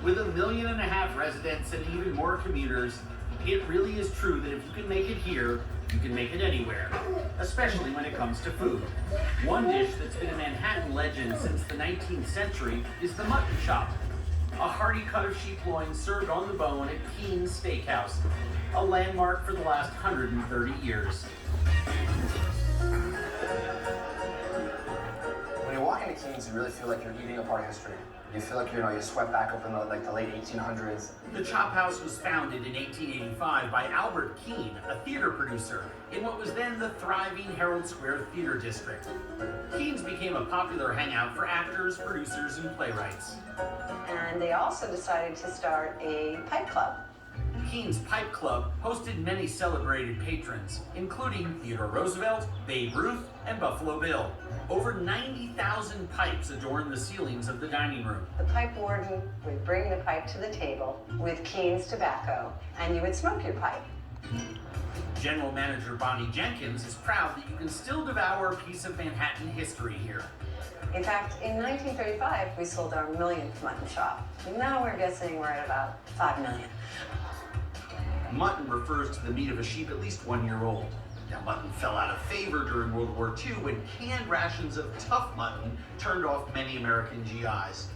With 1.5 million residents and even more commuters, it really is true that if you can make it here, you can make it anywhere, especially when it comes to food. One dish that's been a Manhattan legend since the 19th century is the mutton chop, a hearty cut of sheep loin served on the bone at Keen's Steakhouse, a landmark for the last 130 years. When you walk into Keen's, you really feel like you're eating a part of history. You feel like you swept back up in the late 1800s. The Chop House was founded in 1885 by Albert Keene, a theater producer, in what was then the thriving Herald Square Theater District. Keen's became a popular hangout for actors, producers, and playwrights. And they also decided to start a pipe club. Keen's Pipe Club hosted many celebrated patrons, including Theodore Roosevelt, Babe Ruth, and Buffalo Bill. Over 90,000 pipes adorned the ceilings of the dining room. The pipe warden would bring the pipe to the table with Keen's tobacco, and you would smoke your pipe. General Manager Bonnie Jenkins is proud that you can still devour a piece of Manhattan history here. In fact, in 1935, we sold our millionth mutton chop. Now we're guessing we're at about 5 million. Mutton refers to the meat of a sheep at least 1 year old. Now, mutton fell out of favor during World War II when canned rations of tough mutton turned off many American GIs.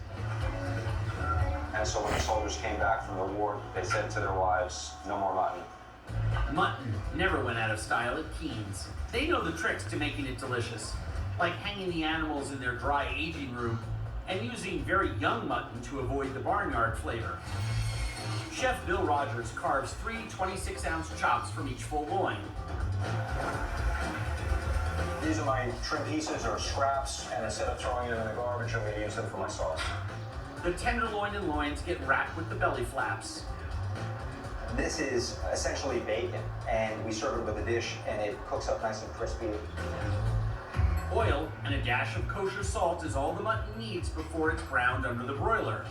And so when the soldiers came back from the war, they said to their wives, no more mutton. Mutton never went out of style at Keen's. They know the tricks to making it delicious, like hanging the animals in their dry aging room and using very young mutton to avoid the barnyard flavor. Chef Bill Rogers carves 3 26-ounce chops from each full loin. These are my trim pieces or scraps, and instead of throwing them in the garbage, I'm going to use them for my sauce. The tenderloin and loins get wrapped with the belly flaps. This is essentially bacon, and we serve it with a dish, and it cooks up nice and crispy. Oil and a dash of kosher salt is all the mutton needs before it's browned under the broiler.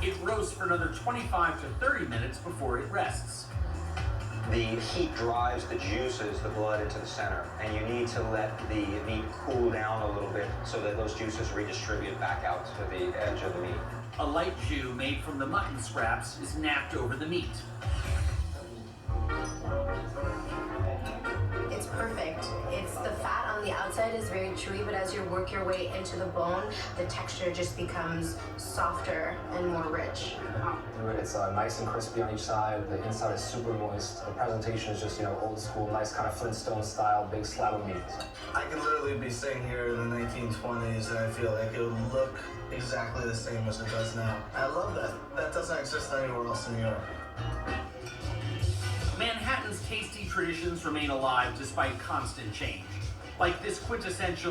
It roasts for another 25 to 30 minutes before it rests. The heat drives the juices, the blood, into the center, and you need to let the meat cool down a little bit so that those juices redistribute back out to the edge of the meat. A light jus made from the mutton scraps is napped over the meat. It's perfect. It's the fat on the outside is very chewy, but as you work your way into the bone, the texture just becomes softer and more rich. It's nice and crispy on each side. The inside is super moist. The presentation is just, old school, nice kind of Flintstone style, big slab of meat. I can literally be sitting here in the 1920s and I feel like it would look exactly the same as it does now. I love that. That doesn't exist anywhere else in New York. Manhattan's tasty traditions remain alive despite constant change, like this quintessential